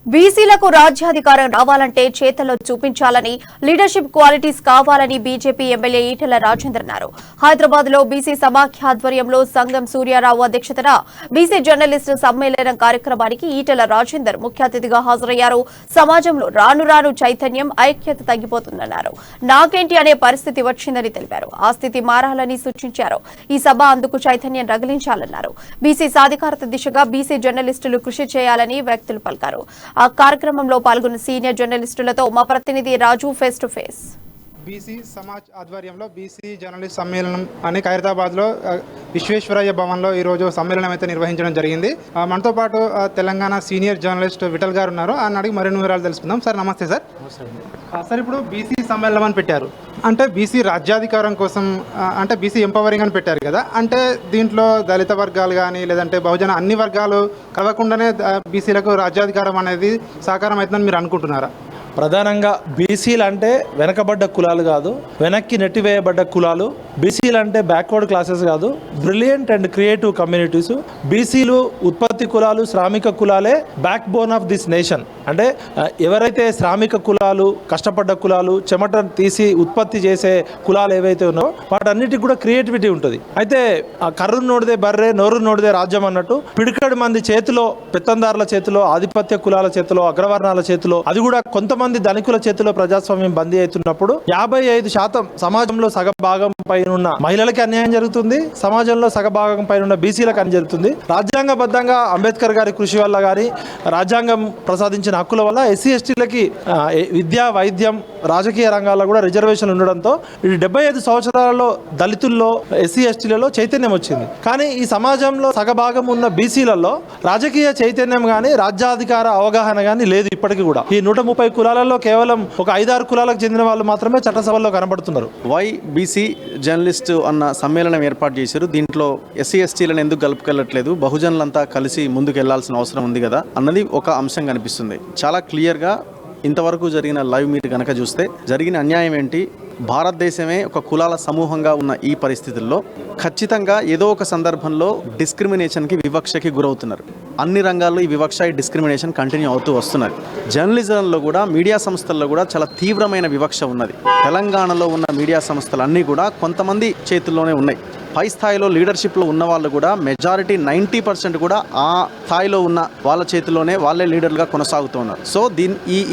బీసీలకు రాజ్యాధికారం రావాలంటే చేతల్లో చూపించాలని, లీడర్షిప్ క్వాలిటీస్ కావాలని బీజేపీ ఎమ్మెల్యే ఈటెల రాజేందర్ అన్నారు. హైదరాబాద్ లో బీసీ సమాఖ్య ఆధ్వర్యంలో సంగం సూర్యారావు అధ్యక్షతన బీసీ జర్నలిస్టు సమ్మేళనం కార్యక్రమానికి ఈటెల రాజేందర్ ముఖ్య అతిథిగా హాజరయ్యారు. సమాజంలో రాను రాను చైతన్యం, ఐక్యత తగ్గిపోతుందన్నారు. నాకేంటి అనే పరిస్థితి వచ్చిందని తెలిపారు. ఆ స్థితి మారాలని సూచించారు. ఈ సభ అందుకు చైతన్యం రగిలించాలన్నారు. బీసీ సాధికారత దిశగా బీసీ జర్నలిస్టులు కృషి చేయాలని వ్యక్తులు పలికారు. ఆ కార్యక్రమంలో పాల్గొన్న సీనియర్ జర్నలిస్టులతో మా ప్రతినిధి Raju face to face. BC Samaj ఆధ్వర్యంలో బీసీ జర్నలిస్ట్ సమ్మేళనం అని హైదరాబాద్లో విశ్వేశ్వరయ్య భవన్లో ఈరోజు సమ్మేళనం అయితే నిర్వహించడం జరిగింది. మనతో పాటు తెలంగాణ సీనియర్ జర్నలిస్ట్ విఠల్ గారు ఉన్నారు. ఆయన అడిగి మరిన్ని వివరాలు తెలుసుకుందాం. సార్ నమస్తే. సార్ ఇప్పుడు బీసీ సమ్మేళనం అని పెట్టారు, అంటే బీసీ రాజ్యాధికారం కోసం, అంటే బీసీ ఎంపవరింగ్ అని పెట్టారు కదా, అంటే దీంట్లో దళిత వర్గాలు కానీ లేదంటే బహుజన అన్ని వర్గాలు కలవకుండానే బీసీలకు రాజ్యాధికారం అనేది సాకారం అవుతుందని మీరు అనుకుంటున్నారా? ప్రధానంగా బీసీలు అంటే వెనకబడ్డ కులాలు కాదు, వెనక్కి నెట్టివేయబడ్డ కులాలు. బీసీలు అంటే బ్యాక్వర్డ్ క్లాసెస్ కాదు, బ్రిలియంట్ అండ్ క్రియేటివ్ కమ్యూనిటీస్. బీసీలు ఉత్పత్తి కులాలు, శ్రామిక కులాలే backbone of this nation. అంటే ఎవరైతే శ్రామిక కులాలు, కష్టపడ్డ కులాలు, చెమట తీసి ఉత్పత్తి చేసే కులాలు ఏవైతే ఉన్నాయో వాటన్నిటికి కూడా క్రియేటివిటీ ఉంటుంది. అయితే ఆ కర్రు నోడిదే బర్రె, నోరు నోడిదే రాజ్యం అన్నట్టు పిడికడి మంది చేతిలో, పెత్తందారుల చేతిలో, ఆధిపత్య కులాల చేతిలో, అగ్రవర్ణాల చేతిలో, అది కూడా కొంతమంది ధనికుల చేతిలో ప్రజాస్వామ్యం బందీ అవుతున్నప్పుడు 55% సమాజంలో సగభాగం పైన ఉన్న మహిళలకి అన్యాయం జరుగుతుంది, సమాజంలో సగభాగం పైన ఉన్న బీసీలకు అన్యాయం జరుగుతుంది. రాజ్యాంగబద్ధంగా అంబేద్కర్ గారి కృషి వల్ల కానీ, రాజ్యాంగం ప్రసాదించిన హక్కుల వల్ల ఎస్సీ ఎస్టీలకి విద్యా, వైద్యం, రాజకీయ రంగాల్లో కూడా రిజర్వేషన్ ఉండడంతో 75 సంవత్సరాలలో దళితుల్లో, ఎస్సీ ఎస్టీలలో చైతన్యం వచ్చింది. కానీ ఈ సమాజంలో సగభాగం ఉన్న బీసీలలో రాజకీయ చైతన్యం కానీ, రాజ్యాధికార అవగాహన కానీ లేదు ఇప్పటికీ కూడా. ఈ 130 కులాలలో కేవలం ఒక 5-6 కులాలకు చెందిన వాళ్ళు మాత్రమే చట్టసభల్లో కనబడుతున్నారు. వై బీసీ జర్నలిస్ట్ అన్న సమ్మేళనం ఏర్పాటు చేశారు. దీంట్లో ఎస్సీ ఎస్టీలను ఎందుకు కలుపుకెళ్ళట్లేదు, బహుజనులంతా కలిసి ముందుకు వెళ్లాల్సిన అవసరం ఉంది కదా అన్నది ఒక అంశం కనిపిస్తుంది. చాలా క్లియర్గా ఇంతవరకు జరిగిన లైవ్ మీరు కనుక చూస్తే జరిగిన అన్యాయం ఏంటి, భారతదేశమే ఒక కులాల సమూహంగా ఉన్న ఈ పరిస్థితుల్లో ఖచ్చితంగా ఏదో ఒక సందర్భంలో డిస్క్రిమినేషన్కి, వివక్షకి గురవుతున్నారు. అన్ని రంగాల్లో ఈ వివక్ష, ఈ డిస్క్రిమినేషన్ కంటిన్యూ అవుతూ వస్తున్నది. జర్నలిజంలో కూడా, మీడియా సంస్థల్లో కూడా చాలా తీవ్రమైన వివక్ష ఉన్నది. తెలంగాణలో ఉన్న మీడియా సంస్థలు అన్నీ కూడా కొంతమంది చేతుల్లోనే ఉన్నాయి. పై స్థాయిలో లీడర్షిప్లో ఉన్న వాళ్ళు కూడా మెజారిటీ 90% కూడా ఆ స్థాయిలో ఉన్న వాళ్ళ చేతిలోనే వాళ్ళే లీడర్లుగా కొనసాగుతున్నారు. సో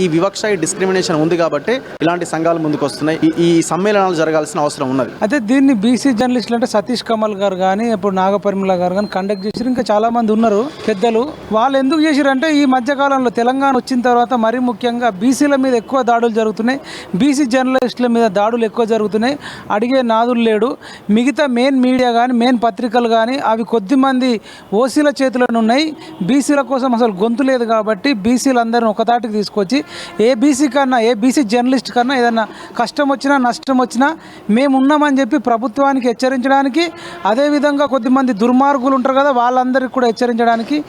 ఈ వివక్ష, ఈ డిస్క్రిమినేషన్ ఉంది కాబట్టి ఇలాంటి సంఘాలు ముందుకు వస్తున్నాయి. ఈ సమ్మేళనాలు జరగాల్సిన అవసరం ఉన్నది. అయితే దీన్ని బీసీ జర్నలిస్టులు అంటే సతీష్ కమల్ గారు కానీ, ఇప్పుడు నాగపరిమళ గారు కానీ కండక్ట్ చేశారు. ఇంకా చాలా మంది ఉన్నారు పెద్దలు. వాళ్ళు ఎందుకు చేశారంటే ఈ మధ్యకాలంలో తెలంగాణ వచ్చిన తర్వాత మరీ ముఖ్యంగా బీసీల మీద ఎక్కువ దాడులు జరుగుతున్నాయి, బీసీ జర్నలిస్టుల మీద దాడులు ఎక్కువ జరుగుతున్నాయి. అడిగే నాదులు లేడు. మిగతా మెయిన్ మీడియా కానీ, మెయిన్ పత్రికలు కానీ అవి కొద్దిమంది ఓసీల చేతిలోనే ఉన్నాయి. బీసీల కోసం అసలు గొంతు లేదు కాబట్టి బీసీలందరినీ ఒకతాటికి తీసుకొచ్చి ఏ బీసీ కన్నా, ఏ బీసీ జర్నలిస్ట్ కన్నా ఏదన్నా కష్టం వచ్చినా, నష్టం వచ్చినా మేము ఉన్నామని చెప్పి ప్రభుత్వానికి హెచ్చరించడానికి, అదేవిధంగా కొద్దిమంది దుర్మార్గులు ఉంటారు కదా వాళ్ళందరికీ కూడా హెచ్చరించడానికి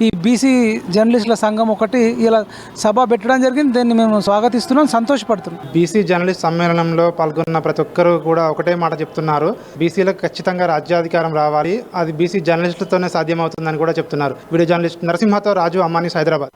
ఈ బీసీ జర్నలిస్టుల సంఘం ఒకటి ఇలా సభ పెట్టడం జరిగింది. దీన్ని మేము స్వాగతిస్తున్నాం, సంతోషపడుతున్నాం. బీసీ జర్నలిస్ట్ సమ్మేళనంలో పాల్గొన్న ప్రతి ఒక్కరు కూడా ఒకటే మాట చెప్తున్నారు, బీసీలకు ఖచ్చితంగా రాజ్యాధికారం రావాలి, అది బీసీ జర్నలిస్టులతోనే సాధ్యమవుతుందని కూడా చెప్తున్నారు. వీడియో జర్నలిస్ట్ నరసింహతో రాజు, అమ్మాని, హైదరాబాద్.